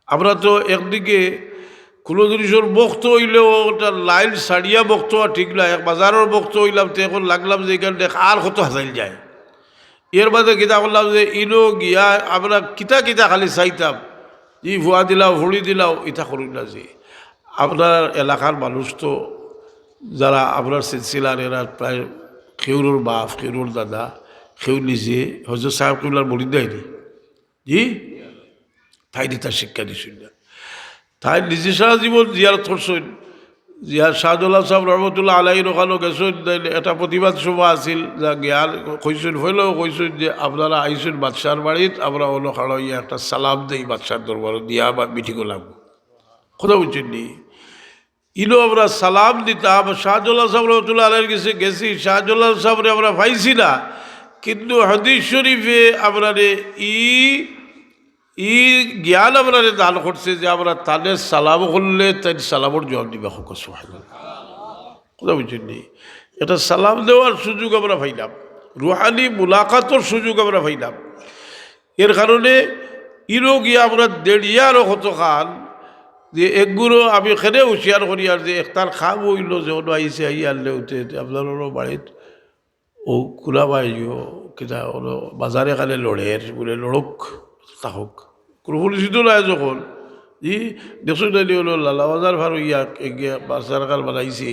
আমরা তো একদিকে কোনো জিনিসের বক্ত হইলেও ওটা লাইন সারিয়া বক্ত হওয়া ঠিক না, এক বাজারের বক্ত হইলাম তো এখন লাগলাম যে এখান দেখ আর কত হাসাইল যায়। এর বাদে কিতা করলাম যে ইনো গিয়া আমরা কিতা কিতা খালি চাইতাম, ই ভুয়া দিলাও হুড়ি দিলাও ইটা করি না। যে আপনার এলাকার মানুষ তো যারা আপনার সিলসিলার এরা প্রায় খেউরুর বাপ খেউরুর দাদা খেউ নিজে হজরত সাহেব কিবলার বলি দেয়নি, জি তাই দি তার শিক্ষা দিছিল না। তাই নিজে সারা জীবন জিয়ারত করছেন। জিয়ার শাহজুল্লাহ সাহেব রহমতুল্লাহ আলাইহির ওখানেও গেছেন, একটা প্রতিবাদ সভা আছিল, যা জ্ঞান কইসেন হইলেও কইসেন যে আপনারা আইসেন বাদশার বাড়িত, আমরা অন্য খাড়াইয়া একটা সালাম দেই বাদশার দরবার দিয়া বা মিঠি করলাম। কথা বুঝছেন নি? ইনো আমরা সালাম দিতাম। শাহজুল্লাহ সাহেব রহমতুল্লাহ আলাইহির কাছে গেছি, শাহজুল্লাহ সাহেবরে আমরা পাইছি না, কিন্তু হাদিস শরীফে আমরা ই জ্ঞান আমরা দান করছে যে আমরা তাদের সালাম করলে তাই সালামর জবাব দিবা হোক। কথা বুঝছেন নি? এটা সালাম দেওয়ার সুযোগ আমরা পাইলাম, রুহানি মুলাকাতর সুযোগ আমরা পাইলাম। এর কারণে ইরো গিয়া আমরা দেড়িয়ারও কত খান যে একগুলো আমি খেলে হুঁশিয়ার করি আর যে একটার খাব হইল যে অন্য আইসে আই আনলে উঠে আপনারও বাড়িত ও কুলা বাইও কিনা ওলো বাজারে কালে লড়ের বলে লড়ক তাহক কোনো পুলিশিত নাই যখন ই দেখছো তাই হলো লালা বাজার ভার ইয়া এগিয়ে বাজার কাল বানাইছে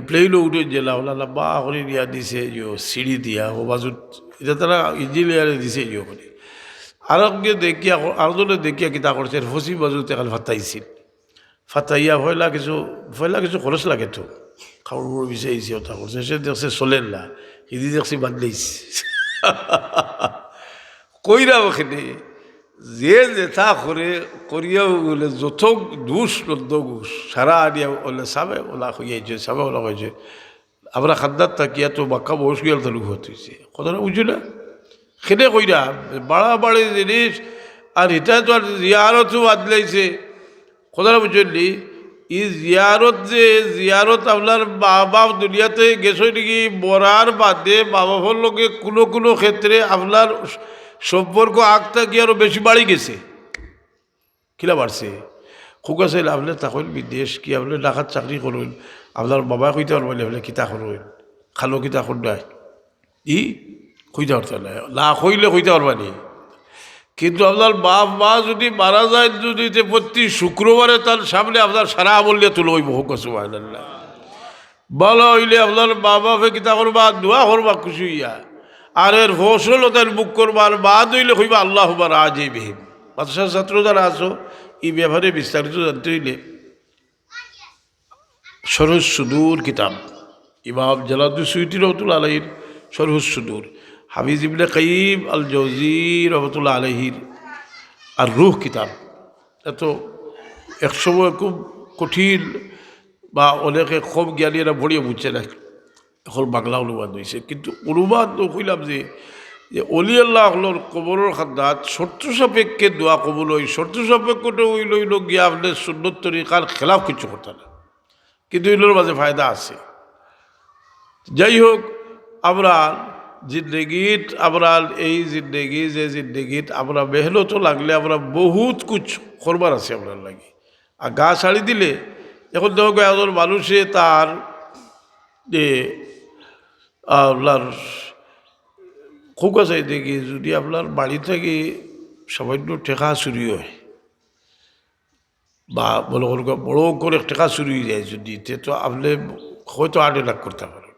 প্লেইনও উঠে জেলা ওলা বা করে দিয়া দিছে ইয়ো সিঁড়ি দিয়া ও বাজুত এটা তারা ইঞ্জিনিয়ারে দিছে ইয়ো করে। আরকে দেখিয়া আরজনে দেখিয়া কিতা করছে ফসি বাজুতে কাল ফাটাইছিল, ফাটাইয়া ফয়লা কিছু খরচ লাগে তো খাওয়ার বিচারিছে ওটা করছে, সে দেখছে চলেন না, হিদি দেখছি বাদলাইছে কইরা ওখানে যে যেথা করে করিয়াও বলে যত দুষ লদ্দ ঘুষ সারা আনিয়া ওলে সাবে ওলা হইয়াছে সাবে ওলা হয়েছে। আমরা খাদ্দার তাকিয়া তো বাক্কা বয়স গিয়াল তালু হতেছে কথাটা বুঝি না খেলে কইরা বাড়াবাড়ি জিনিস। আর এটা তো আর জিয়ারতও বাদলাইছে কথাটা বুঝলি। ই জিয়ারত আপনার বাবা দুনিয়াতে গেছে নাকি মরার বাদে বাবা ফোর লোকে কোনো ক্ষেত্রে আপনার সম্পর্ক আগটা কি আরো বেশি বাড়ি গেছে, কিলা বাড়ছে। খুব আছে আপনি তখন বিদেশ কি আপনি ডাকাত চাকরি করুন, আপনার বাবা কইতে পারবেন আপনি কিতা করুন, খালো কিতা করুন ই কইতে পারতেন না কইলে কইতে পারবানি। কিন্তু আপনার বাপ মা যদি মারা যায়, যদি প্রতি শুক্রবারে তার সামনে আপনার সারা আমলিয়া তুলো হইব হোক সুবহানাল্লাহ। ভালো হইলে আপনার বাবা কিতা করবা দোয়া করবা খুশি হইয়া, আর এর ফসল তার বুক করবার বাদ হইলে হইবা আল্লাহ হুবার আজ এই বিহীন। মাদ্রাসার ছাত্র যারা আছো এই ব্যাপারে বিস্তারিত জানতে হইলে শরহুস সুদূর কিতাব ইমাম জালালউদ্দিন সুয়ুতী রহমাতুল্লাহ আলাইহির শরহুস সুদূর, হাফিজ ইবনে কাইয়িম আল জওজি রহমাতুল্লাহ আলাইহির আর রুহ কিতাব। এত একসময় খুব কঠিন বা অনেকে খুব জ্ঞানীরা ভরিয়ে বুঝছে না, এখন বাংলা অনুবাদ হয়েছে। কিন্তু অনুবাদ কইলাম যে অলি আল্লাহ হলোর কবরের খাদ্দাত শর্ত সাপেক্ষে দোয়া কবুল হই, শর্ত সাপেক্ষটা হইল গিয়া আপনার সুন্নত তরিকার খেলাফ কিছু কথা না, কিন্তু এগুলোর মাঝে ফায়দা আছে। যাই হোক, আমরা জিন্দগিত আমরা এই জিন্দগিত আমরা মেহনত লাগলে আমরা বহুত কুছ করবার আছে আপনার লাগে। আর গা ছাড়ি দিলে এখন দেখো একজন মানুষে তার যে আপনার খুব আছে দেখি যদি আপনার বাড়ি থেকে সামান্য টেকা চুরি হয় বা বড় করে টেকা চুরি হয়ে যায় যদি, তো আপনি হয়তো 8 লাখ করতে পারেন।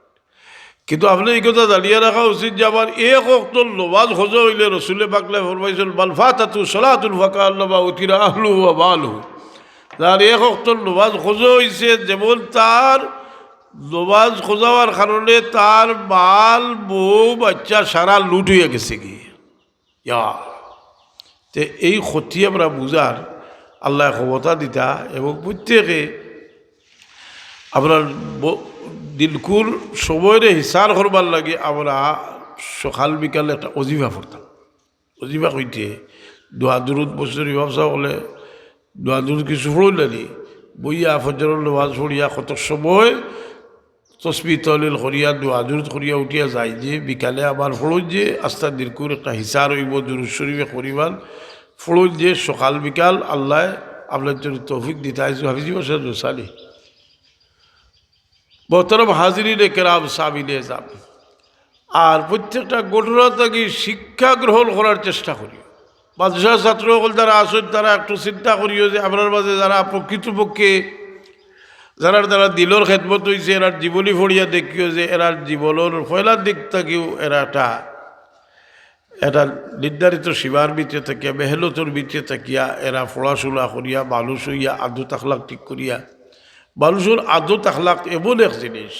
কিন্তু আপনি এই কথা জানিয়ে রাখা উচিত যে আমার এক ওয়াক্ত নমাজ হজা হইলে রসুলে পাকলে ফরমাইছেন বাল ফাতাতু সালাতুল ফাকান্নামা উতিরা আহলুহু ওয়া মালুহু। তার এক ওয়াক্ত নমাজ হজা হইছে যেমন তার নমাজ খোঁজাবার কারণে তার মাল বউ বাচ্চা সারা লুট হয়ে গেছে কি তে এই ক্ষতি আমরা বুঝার আল্লাহ ক্ষমতা দিতা এবং প্রত্যেকে আপনার দিলকুল সময়ের হিসার করবার লাগে আমরা সকাল বিকালে একটা অজিফা পড়তাম। অজিফা কইতে দোয়া দুরুদ বছর ইমাম সাহেব বলে দোয়া দুরুদ কিছু পড়লেনি বইয়া ফজরের নামাজ পড়িয়া কত সময় তসবিহ তহলিল করিয়া দোয়া দুরুদ করিয়া উঠিয়া যায় যে বিকালে আবার পড়ো যে আস্তা দিলকুর একটা হিসার হইব দুরুদ শরীফে করিবার ফড়ুন যে সকাল বিকাল আল্লাহ আপনার জন্য তৌফিক দিতে আইসু হাফিজি বসার রসালি মোহতরম হাজিরিন কেরাম সামিনে যান। আর প্রত্যেকটা ঘটনা থেকে শিক্ষা গ্রহণ করার চেষ্টা করি। মাদ্রাসা ছাত্র সকল যারা আসেন তারা একটু চিন্তা করিও যে আপনার মাঝে যারা প্রকৃতপক্ষে যারা দ্বারা দিলর খেদমত হয়েছে এরার জীবনী ফড়িয়া দেখিও যে এরার জীবনের পয়লার দিক থেকেও এরা এটা নির্ধারিত সীমার ভিতরে থাকিয়া মেহনতর ভিতরে থাকিয়া এরা পড়াশোনা করিয়া মানুষ হইয়া আদত আখলাক ঠিক করিয়া মানুষের আদত আখলাক এমন এক জিনিস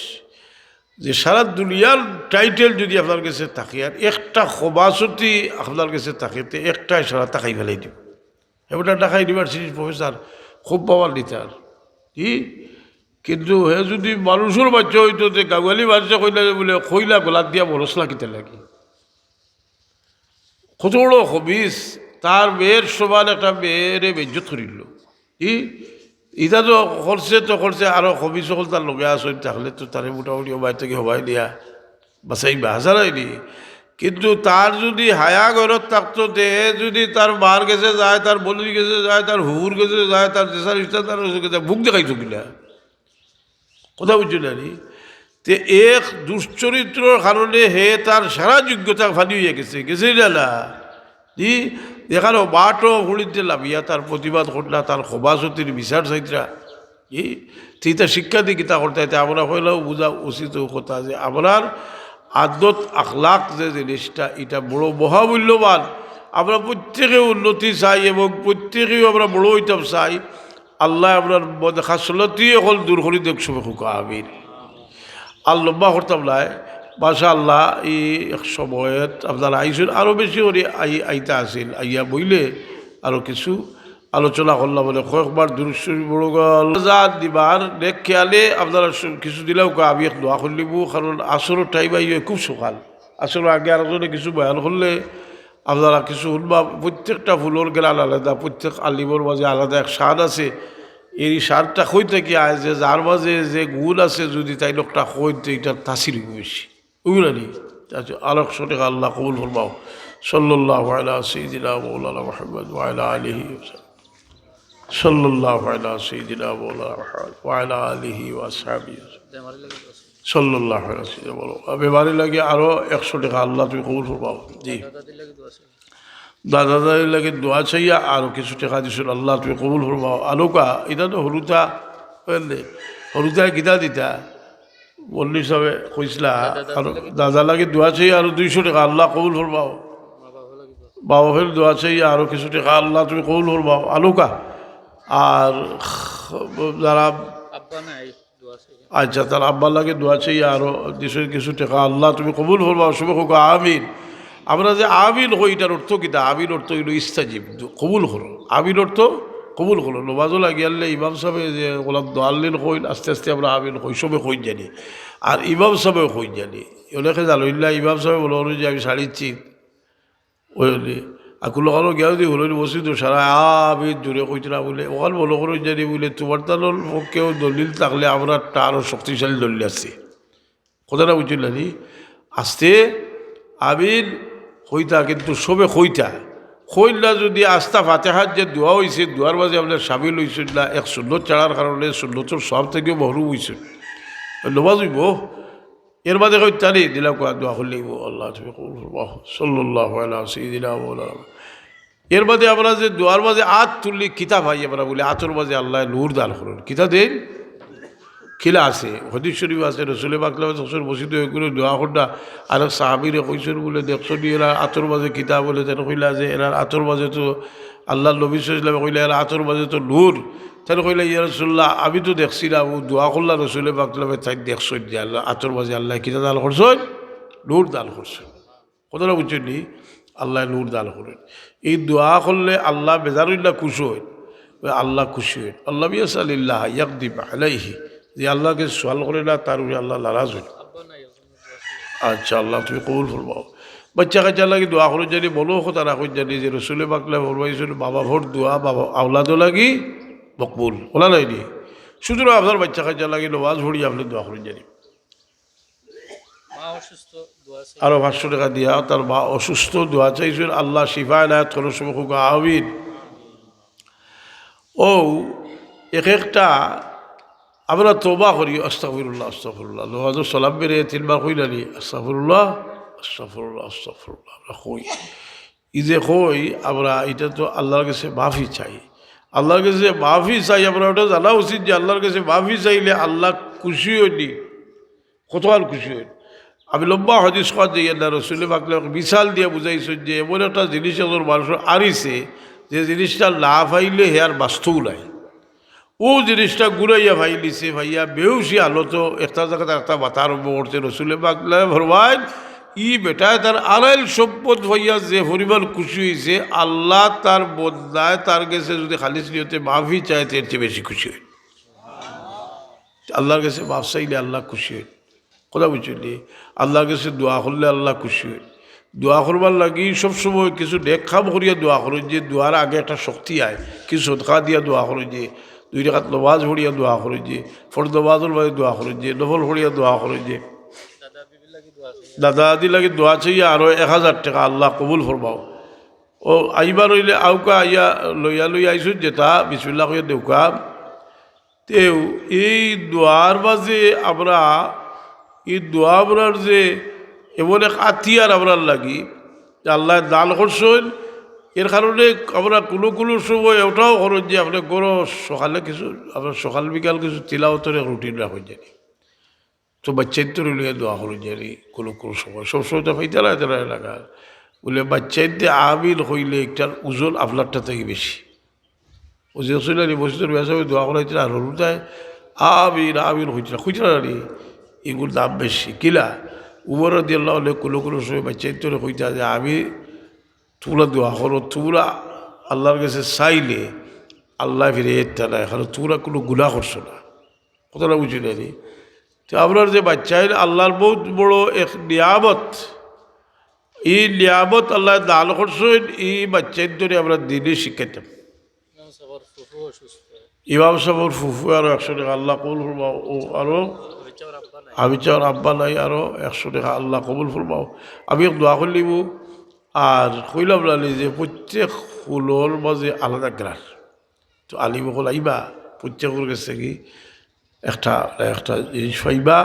যে সারা দুনিয়ার টাইটেল যদি আপনার কাছে থাকে আর একটা খবাসতি আপনার কাছে থাকে তো একটাই সারা তাকাই ফেলাই দিব। এবার ঢাকা ইউনিভার্সিটির প্রফেসর খুব পাওয়ার লিটার কি, কিন্তু হে যদি মানুষের বাচ্চা হইতো যে গাওয়ালি বাচ্চা কইলা বলে খইলা গোলাপ দিয়া বরসলা কিতে লাগে কত বড় হবিস তার মেয়ের সমান একটা মেয়েরে বেজ্জত করিল কি ইটা তো করছে আরো হবিস সকল তার লগে আসেন তাহলে তো তারে মোটামুটি হবাই থেকে হবাই দিয়া বাসাই হাজারাইনি। কিন্তু তার যদি হায়া ঘরত থাকতো দে যদি তার মার গেছে যায় তার বলির গেছে যায় তার হুর গেছে যায় তার দেশার ইচ্ছা তার বুক দেখাইছো কিনা কথা বুঝছো না নি। তে এক দুশ্চরিত্রর কারণে হে তার সারা যোগ্যতা ফালি হয়ে গেছে না জি দেখানো বাটও হুড়িতে লাভিয়া তার প্রতিবাদ ঘটনা তার সভাসতির বিচার চাইত্রা ই তিতা শিক্ষা দিয়ে গীতা করতে আমরা হইলেও বোঝা উচিত কথা যে আপনার আদত আখলাক যে জিনিসটা এটা বড় মহামূল্যবান। আমরা প্রত্যেকে উন্নতি চাই এবং প্রত্যেকেও আমরা বড় হইতাম চাই। আল্লাহ আপনার খাসলতি হল দূর করি দেখছো খুকা আমির আর লম্বা করতাম নাই মাশা আল্লাহ। এই এক সময়ত আপনার আইসুন আরও বেশি করে আইতা আসিল আইয়া বইলে আরও কিছু আলোচনা করলাম বলে কয়েকবার দূরশ্বরী বড় গল দিবার নেক খেয়ালে আপনারা কিছু দিলেও আমি এক দোয়া করলিব কারণ আসরের টাইম আইয়ে খুব সকাল আসলে আগে আরেকজনে কিছু বয়ান করলে আপনারা কিছু শুনবা। প্রত্যেকটা ফুলের গেলাল আলাদা, প্রত্যেক আলিমর মাঝে আলাদা এক স্বাদ আছে। এই সারটা হইতে কি আয় যে যার মাঝে যে গুণ আছে যদি তাই লোকটা হইতে এটার তাসির বেশি বুঝলি আলোক সঠিক আল্লাহ কবুল ফরমাও। সাল্লাল্লাহু আলা সাইয়্যিদিনা মাওলানা মুহাম্মদ ওয়া আলা আলিহি সাল্লাল্লাহু আলা সাইয়্যিদিনা মাওলানা মুহাম্মদ ওয়া আলা আলিহি ওয়া আসহাবিহি সাল্লাল্লাহু আলা সাইয়্যিদিনা বলো বেমারি লাগে আরো 100 টাকা আল্লাহ তুমি কবুল ফরমাও। জি দাদা দাদির লাগে দোয়া চাইয়া আরও কিছু টাকা দিছিল আল্লাহ তুমি কবুল ফরমাও। আলোকা এটা তো হরুতা হরুতা গীতা দিতা বললি সবে কইসলা আর দাদা লাগে দোয়া চাইয়া আরো 200 টাকা আল্লাহ কবুল ফরমাও। বাবা ফের দোয়া চাইয়া আরো কিছু টাকা আল্লাহ তুমি কবুল ফরমাও আলোকা। আর যারা আচ্ছা তার আব্বার লাগে দোয়া চাইয়া আরো দেশের কিছু টাকা আল্লাহ তুমি কবুল ফরমাও। শুভ হোক আমিন। আমরা যে আমিন হই এটার অর্থ কিতা? আমিন অর্থ হইল ইস্তাজিব কবুল হলো। আমিন অর্থ কবুল হলো। নমাজও লাগিয়ালে ইমাম সাহেব যে গোলাপ দোয়াল্লিন হইল আস্তে আস্তে আমরা আমিন হই সবে হই জানি আর ইমাম সাহেব হই জানি অনেকে জানিল্লা ইমাম সাহেব বলো যে আমি শাড়িচ্ছি ওইলি আকুল কারো গিয়া যদি হলো বসি তো সারা আমিন জোরে কইতে না বলে ওখান বলো করে জানি বলে তোমার তানোর পক্ষেও দলিল থাকলে আমরা আরও শক্তিশালী দলিল আছে কথাটা বুঝছিল নি। আস্তে আমিন হইতা কিন্তু সবে হইতা হইলা যদি আস্থা ফাতেহাত যে দোয়া হয়েছে দোয়ার মাঝে আপনার সামিল হয়েছিল না এক সুন্নত ছাড়ার কারণে সুন্নতর সব থেকেও মহরুম হয়েছে নমাজ হইব এর মাঝে হইতা নেই দিলা কোয়া দোয়া করলেই আল্লাহ তুমি সাল্লাল্লাহু আলা সাইয়্যিদিনা মাওলানা। এর মাঝে আমরা যে দোয়ার মাঝে আত তুললি কিতাব ভাই আমরা বলি আতর মাঝে আল্লাহ নূর দান করুন কিতা দেন খিলা আছে হদিস শরীফ আছে রসুল বাকলাম সসর বসিত করে দোয়া করটা আর সাহাবিরে কইসর বলে দেখছো নি এরা আতর মাঝে কিতাব বলে তেন কইলা যে এরা আতর মাঝে তো আল্লাহ নবী সাল্লাল্লাহু কইলা এরা আতর মাঝে তো নূর তেন কইলা ইয়া রাসূলুল্লাহ আমি তো দেখছিলাম ও দোয়া করলা রসুল বাকলামে তাই দেখছো যে আল্লাহ আতর মাঝে আল্লাহ কিতা দান করছেন নূর দান করছেন কথাটা বুঝছেন নি আল্লাহ নূর দান করেন। এই দোয়া করলে আল্লাহ বেজারুল্লাহ খুশি হয় আল্লাহ খুশি হয় আল্লাহ বিয়াসালিল্লাহ ইয়াকদিব আলাইহি যে আল্লাহকে সোয়াল করে না তার উপরে আল্লাহ নারাজ হইল। আচ্ছা আল্লাহ তুমি কবুল ফরমাও। বাচ্চা কাচ্চা লাগি দোয়া করে জানি বলো কথা রাখো জানি যে রসুলে বাকলা ফরমাইছিল বাবা ভোট দোয়া বাবা আওলাদও লাগি মকবুল ওলা নাই নি। সুতরাং আপনার বাচ্চা কাচ্চা লাগি নমাজ ভরি আপনি দোয়া করে জানি আরো 500 টাকা দিয়া তার মা অসুস্থ, দোয়া চাইছেন আল্লাহ শিফা এনায়েত করুন সমুখ আমিন। ও এক একটা আমরা তওবা করি, আস্তাগফিরুল্লাহ আস্তাগফিরুল্লাহ, নওয়াজুর সালাম বেড়ে 3 বার কইলানি আস্তাগফিরুল্লাহ আস্তাগফিরুল্লাহ আস্তাগফিরুল্লাহ আমরা কই। ই যে কই আমরা এটা তো আল্লাহর কাছে মাফি চাই, আল্লাহর কাছে মাফি চাই। আমরা ওটা জানা উচিত যে আল্লাহর কাছে মাফি চাইলে আল্লাহ খুশি হইনি, কত আর খুশি হইনি। আমি লম্বা হাদিস কর যে আল্লাহ রসুল পাকলে বিশাল দিয়ে বুঝাইছেন যে এমন একটা জিনিস এজন মানুষের আরিছে যে জিনিসটা না পাইলে হেয়ার বাস্তব নাই, ও জিনিসটা ঘুরাইয়া ভাইলিছে ভাইয়া বেউসি আলত একটা জায়গাতে একটা মাথা আরম্ভ করছে। রসুলে পাকলে ভরবাই ই বেটায় তার আড়াইল সম্পদ ভাইয়া যে পরিমাণ খুশি হয়েছে, আল্লাহ তার বদলায় তার কাছে যদি খালিস নিয়তে মাফি চায় তার চেয়ে বেশি খুশি হয়। আল্লাহর কাছে মাফ চাইলে আল্লাহ খুশি হয়, কথা বুঝলি? আল্লাহর কাছে দোয়া করলে আল্লাহ খুশি হয়। দোয়া করবার লাগি সবসময় কিছু নেক কাম করিয়া দোয়া করেন, যে দোয়ার আগে একটা শক্তি আয়, কিছু সদকা দিয়া দোয়া করেন, যে 2 রাকাত নমাজ পড়িয়া দোয়া করেন, যে ফরজ নমাজের মাঝে দোয়া করেন, যে নফল পড়িয়া দোয়া করেন, যে দাদা দাদি লাগে দোয়া চাইয়া আরো 1000 টাকা আল্লাহ কবুল ফরমাও। ও আইবার হইলে আউকা আইয়া লইয়া আইসুন যেটা বিসমিল্লাহ কইয়া দেউকা। তেও এই দোয়ার মাঝে আমরা এই দোয়া আপনার যে এমন এক আতিয়ার আপনার লাগি যে আল্লাহ দান করছেন, এর কারণে আমরা কোনো সময় ওটাও করেন যে আপনার কোনো সকালে কিছু আপনার সকাল বিকাল কিছু তিলাওয়াতের রুটিন রাখেন জানি, তো বাচ্চাইতে লিয়ে দোয়া করেন জানি কোনো সময়, সবসময় তো ফাইতে লাগা বলে বাচ্চাইতে আমিল হইলে একটার ওজন আপনারটা থেকে বেশি। ও যে শুনলি মসজিদের বেসাবে দোয়া করাইতে আর হলুদায় আমিল হইতে খুঁজতে না রে, এগুলোর দাম বেশি কিলা উমর রাদিয়াল্লাহু আনহু কোনো সময় বাচ্চাইতে হইতে যে আমি তোমরা দোয়া করো, তোমরা আল্লাহর কাছে চাইলে আল্লাহ ফিরে এরটা না, এখন তোমরা কোনো গুনাহ করছো না, কথাটা বুঝি না রে। তো আপনার যে বাচ্চাই আল্লাহর বহুত বড় এক নিয়ামত, এই নিয়ামত আল্লাহ দান করছেন, এই বাচ্চাই ধরে আমরা দিনে শিখাইতাম। ইমাম সাহেবের ফুফু আরো 100 টাকা আল্লাহ কবুল ফরমাও, ও আরো আমি চাওয়ার আব্বা নাই আরো 100 টাকা আল্লাহ কবুল ফরমাও। আমি দোয়া করলিব আর কইলাম না যে প্রত্যেক ফুলের মাঝে আলাদা গ্রাস, তো আলিম হল আইবা প্রত্যেকের কাছে কি একটা জিনিস পাইবা।